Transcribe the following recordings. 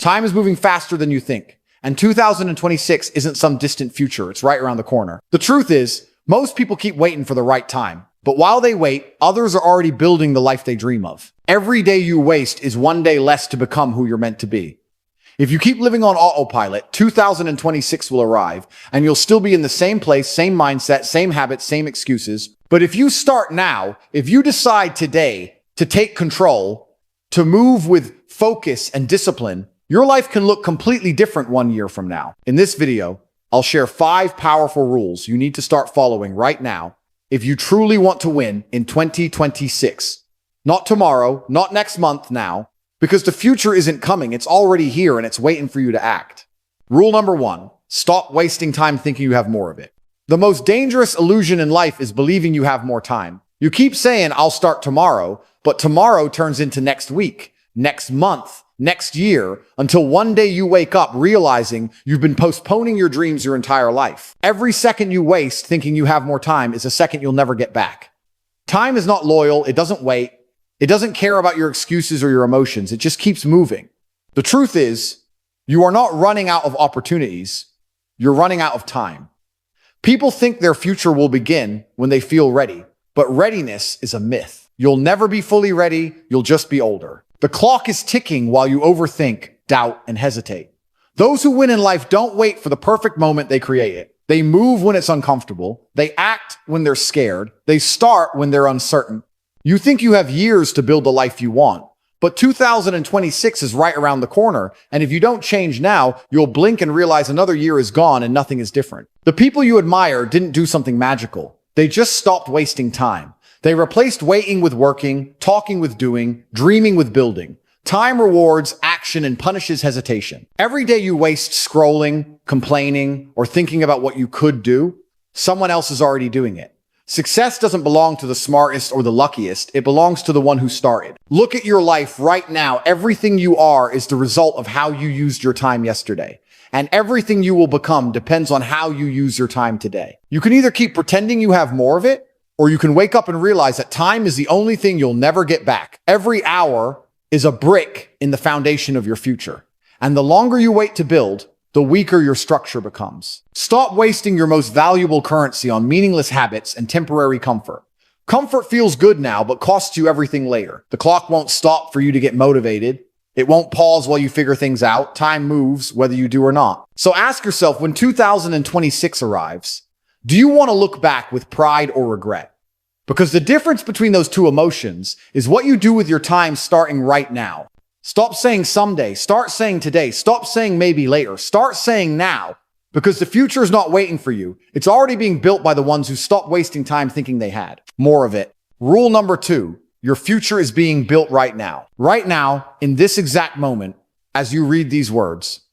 Time is moving faster than you think, and 2026 isn't some distant future, it's right around the corner. The truth is, most people keep waiting for the right time, but while they wait, others are already building the life they dream of. Every day you waste is one day less to become who you're meant to be. If you keep living on autopilot, 2026 will arrive, and you'll still be in the same place, same mindset, same habits, same excuses. But if you start now, if you decide today to take control, to move with focus and discipline, your life can look completely different 1 year from now. In this video, I'll share 5 powerful rules you need to start following right now if you truly want to win in 2026. Not tomorrow, not next month now, because the future isn't coming, it's already here and it's waiting for you to act. Rule number 1, stop wasting time thinking you have more of it. The most dangerous illusion in life is believing you have more time. You keep saying, I'll start tomorrow, but tomorrow turns into next week, next month, next year, until one day you wake up realizing you've been postponing your dreams your entire life. Every second you waste thinking you have more time is a second you'll never get back. Time is not loyal, it doesn't wait, it doesn't care about your excuses or your emotions, it just keeps moving. The truth is, you are not running out of opportunities, you're running out of time. People think their future will begin when they feel ready, but readiness is a myth. You'll never be fully ready, you'll just be older. The clock is ticking while you overthink, doubt, and hesitate. Those who win in life don't wait for the perfect moment, they create it. They move when it's uncomfortable, they act when they're scared, they start when they're uncertain. You think you have years to build the life you want, but 2026 is right around the corner, and if you don't change now, you'll blink and realize another year is gone and nothing is different. The people you admire didn't do something magical. They just stopped wasting time. They replaced waiting with working, talking with doing, dreaming with building. Time rewards action and punishes hesitation. Every day you waste scrolling, complaining, or thinking about what you could do, someone else is already doing it. Success doesn't belong to the smartest or the luckiest. It belongs to the one who started. Look at your life right now. Everything you are is the result of how you used your time yesterday. And everything you will become depends on how you use your time today. You can either keep pretending you have more of it, or you can wake up and realize that time is the only thing you'll never get back. Every hour is a brick in the foundation of your future. And the longer you wait to build, the weaker your structure becomes. Stop wasting your most valuable currency on meaningless habits and temporary comfort. Comfort feels good now, but costs you everything later. The clock won't stop for you to get motivated. It won't pause while you figure things out. Time moves whether you do or not. So ask yourself, when 2026 arrives, do you want to look back with pride or regret? Because the difference between those two emotions is what you do with your time starting right now. Stop saying someday, start saying today, stop saying maybe later, start saying now, because the future is not waiting for you. It's already being built by the ones who stopped wasting time thinking they had more of it. Rule number 2, your future is being built right now. Right now, in this exact moment, as you read these words,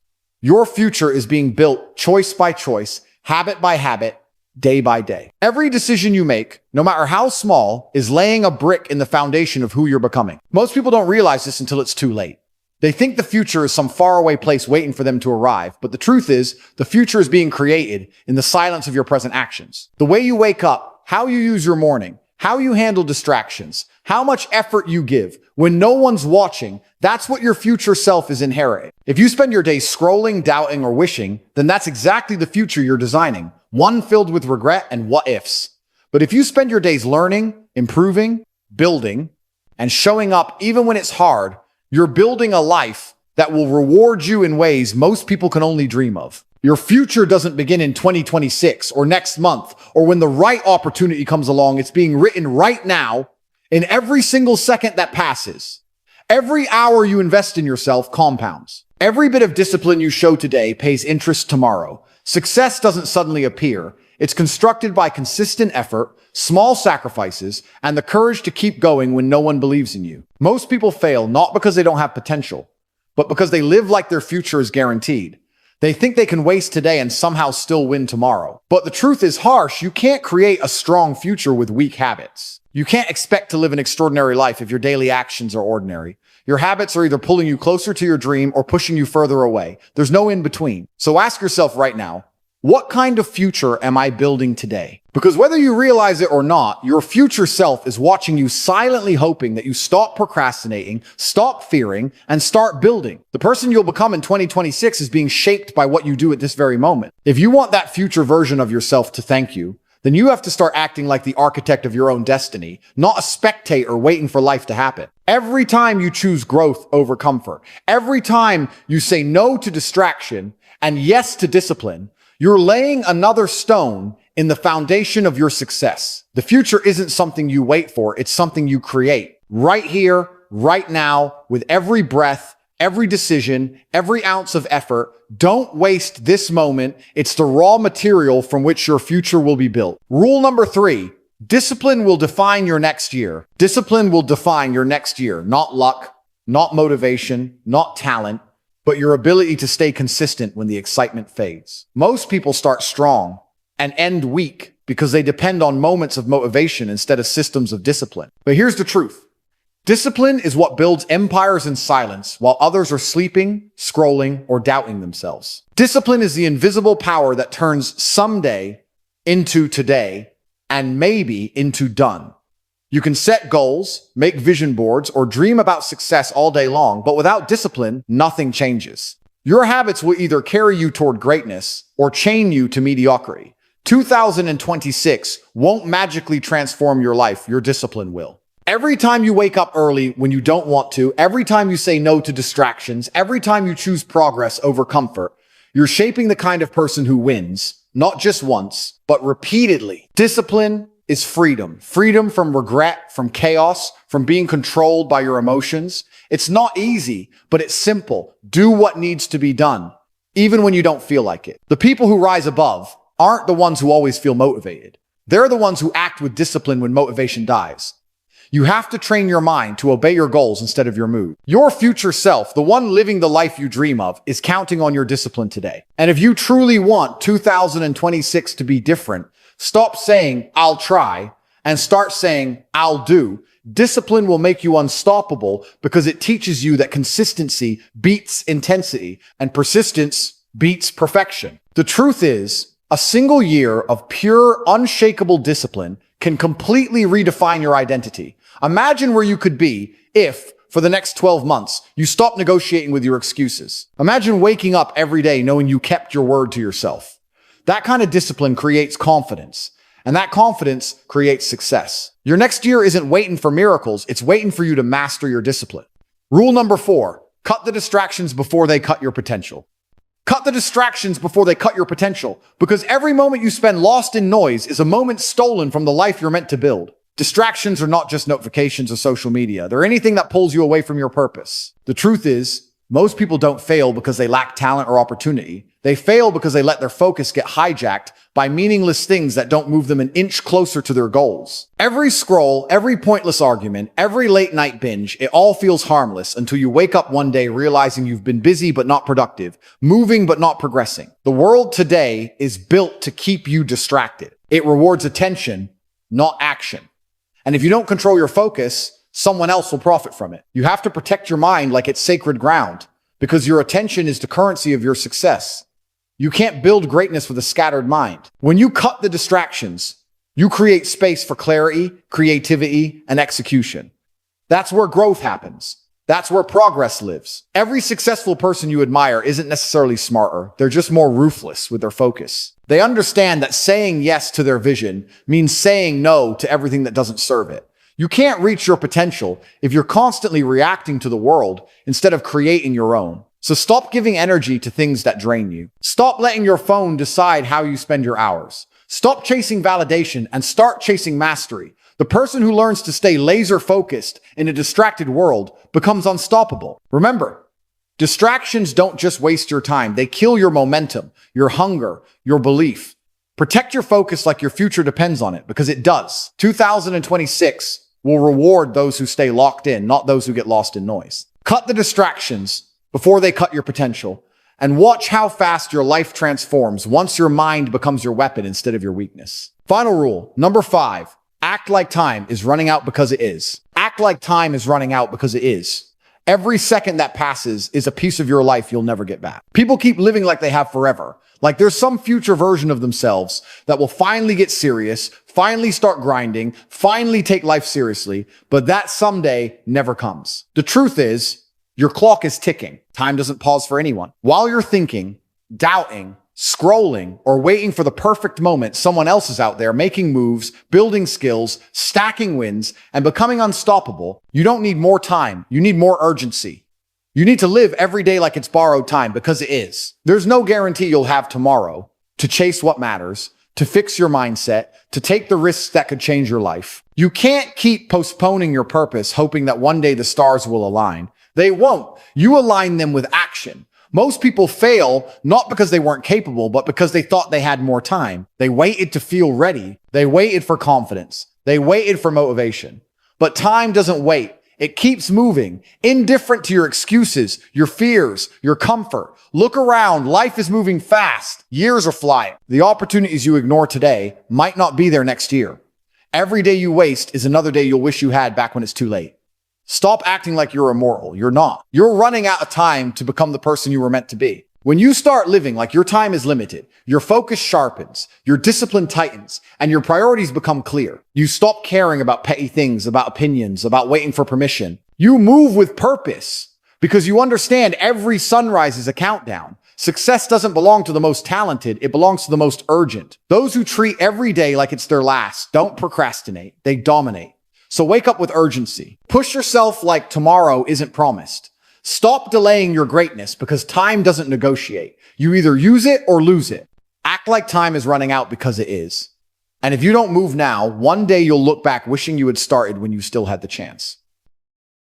your future is being built choice by choice, habit by habit, day by day. Every decision you make, no matter how small, is laying a brick in the foundation of who you're becoming. Most people don't realize this until it's too late. They think the future is some faraway place waiting for them to arrive, but the truth is, the future is being created in the silence of your present actions. The way you wake up, how you use your morning, how you handle distractions, how much effort you give when no one's watching, that's what your future self is inheriting. If you spend your days scrolling, doubting, or wishing, then that's exactly the future you're designing. One filled with regret and what ifs. But if you spend your days learning, improving, building, and showing up even when it's hard, you're building a life that will reward you in ways most people can only dream of. Your future doesn't begin in 2026 or next month or when the right opportunity comes along. It's being written right now in every single second that passes. Every hour you invest in yourself compounds. Every bit of discipline you show today pays interest tomorrow. Success doesn't suddenly appear. It's constructed by consistent effort, small sacrifices, and the courage to keep going when no one believes in you. Most people fail not because they don't have potential, but because they live like their future is guaranteed. They think they can waste today and somehow still win tomorrow. But the truth is harsh. You can't create a strong future with weak habits. You can't expect to live an extraordinary life if your daily actions are ordinary. Your habits are either pulling you closer to your dream or pushing you further away. There's no in between. So ask yourself right now, What kind of future am I building today? Because whether you realize it or not, your future self is watching you, silently hoping that you stop procrastinating, stop fearing, and start building. The person you'll become in 2026 is being shaped by what you do at this very moment. If you want that future version of yourself to thank you, then you have to start acting like the architect of your own destiny, not a spectator waiting for life to happen. Every time you choose growth over comfort, every time you say no to distraction and yes to discipline, you're laying another stone in the foundation of your success. The future isn't something you wait for, it's something you create. Right here, right now, with every breath, every decision, every ounce of effort. Don't waste this moment. It's the raw material from which your future will be built. Rule number 3, discipline will define your next year. Discipline will define your next year, not luck, not motivation, not talent, but your ability to stay consistent when the excitement fades. Most people start strong and end weak because they depend on moments of motivation instead of systems of discipline. But here's the truth. Discipline is what builds empires in silence while others are sleeping, scrolling, or doubting themselves. Discipline is the invisible power that turns someday into today and maybe into done. You can set goals, make vision boards, or dream about success all day long, but without discipline, nothing changes. Your habits will either carry you toward greatness or chain you to mediocrity. 2026 won't magically transform your life, your discipline will. Every time you wake up early when you don't want to, every time you say no to distractions, every time you choose progress over comfort, you're shaping the kind of person who wins, not just once, but repeatedly. Discipline is freedom. Freedom from regret, from chaos, from being controlled by your emotions. It's not easy, but it's simple. Do what needs to be done, even when you don't feel like it. The people who rise above aren't the ones who always feel motivated. They're the ones who act with discipline when motivation dies. You have to train your mind to obey your goals instead of your mood. Your future self, the one living the life you dream of, is counting on your discipline today. And if you truly want 2026 to be different, stop saying, "I'll try," and start saying, "I'll do." Discipline will make you unstoppable because it teaches you that consistency beats intensity and persistence beats perfection. The truth is, a single year of pure, unshakable discipline can completely redefine your identity. Imagine where you could be if, for the next 12 months, you stopped negotiating with your excuses. Imagine waking up every day knowing you kept your word to yourself. That kind of discipline creates confidence, and that confidence creates success. Your next year isn't waiting for miracles, it's waiting for you to master your discipline. Rule number 4, cut the distractions before they cut your potential. Cut the distractions before they cut your potential, because every moment you spend lost in noise is a moment stolen from the life you're meant to build. Distractions are not just notifications or social media. They're anything that pulls you away from your purpose. The truth is, most people don't fail because they lack talent or opportunity. They fail because they let their focus get hijacked by meaningless things that don't move them an inch closer to their goals. Every scroll, every pointless argument, every late night binge, it all feels harmless until you wake up one day realizing you've been busy but not productive, moving but not progressing. The world today is built to keep you distracted. It rewards attention, not action. And if you don't control your focus, someone else will profit from it. You have to protect your mind like it's sacred ground, because your attention is the currency of your success. You can't build greatness with a scattered mind. When you cut the distractions, you create space for clarity, creativity, and execution. That's where growth happens. That's where progress lives. Every successful person you admire isn't necessarily smarter. They're just more ruthless with their focus. They understand that saying yes to their vision means saying no to everything that doesn't serve it. You can't reach your potential if you're constantly reacting to the world instead of creating your own. So stop giving energy to things that drain you. Stop letting your phone decide how you spend your hours. Stop chasing validation and start chasing mastery. The person who learns to stay laser focused in a distracted world becomes unstoppable. Remember, distractions don't just waste your time. They kill your momentum, your hunger, your belief. Protect your focus like your future depends on it, because it does. 2026 will reward those who stay locked in, not those who get lost in noise. Cut the distractions before they cut your potential, and watch how fast your life transforms once your mind becomes your weapon instead of your weakness. Final rule, number 5, act like time is running out because it is. Act like time is running out because it is. Every second that passes is a piece of your life you'll never get back. People keep living like they have forever. Like there's some future version of themselves that will finally get serious, finally start grinding, finally take life seriously, but that someday never comes. The truth is, your clock is ticking. Time doesn't pause for anyone. While you're thinking, doubting, scrolling, or waiting for the perfect moment, someone else is out there making moves, building skills, stacking wins, and becoming unstoppable. You don't need more time. You need more urgency. You need to live every day like it's borrowed time, because it is. There's no guarantee you'll have tomorrow to chase what matters, to fix your mindset, to take the risks that could change your life. You can't keep postponing your purpose, hoping that one day the stars will align. They won't. You align them with action. Most people fail not because they weren't capable, but because they thought they had more time. They waited to feel ready. They waited for confidence. They waited for motivation. But time doesn't wait. It keeps moving, indifferent to your excuses, your fears, your comfort. Look around. Life is moving fast. Years are flying. The opportunities you ignore today might not be there next year. Every day you waste is another day you'll wish you had back when it's too late. Stop acting like you're immortal. You're not. You're running out of time to become the person you were meant to be. When you start living like your time is limited, your focus sharpens, your discipline tightens, and your priorities become clear. You stop caring about petty things, about opinions, about waiting for permission. You move with purpose because you understand every sunrise is a countdown. Success doesn't belong to the most talented. It belongs to the most urgent. Those who treat every day like it's their last don't procrastinate. They dominate. So wake up with urgency. Push yourself like tomorrow isn't promised. Stop delaying your greatness because time doesn't negotiate. You either use it or lose it. Act like time is running out because it is. And if you don't move now, one day you'll look back wishing you had started when you still had the chance.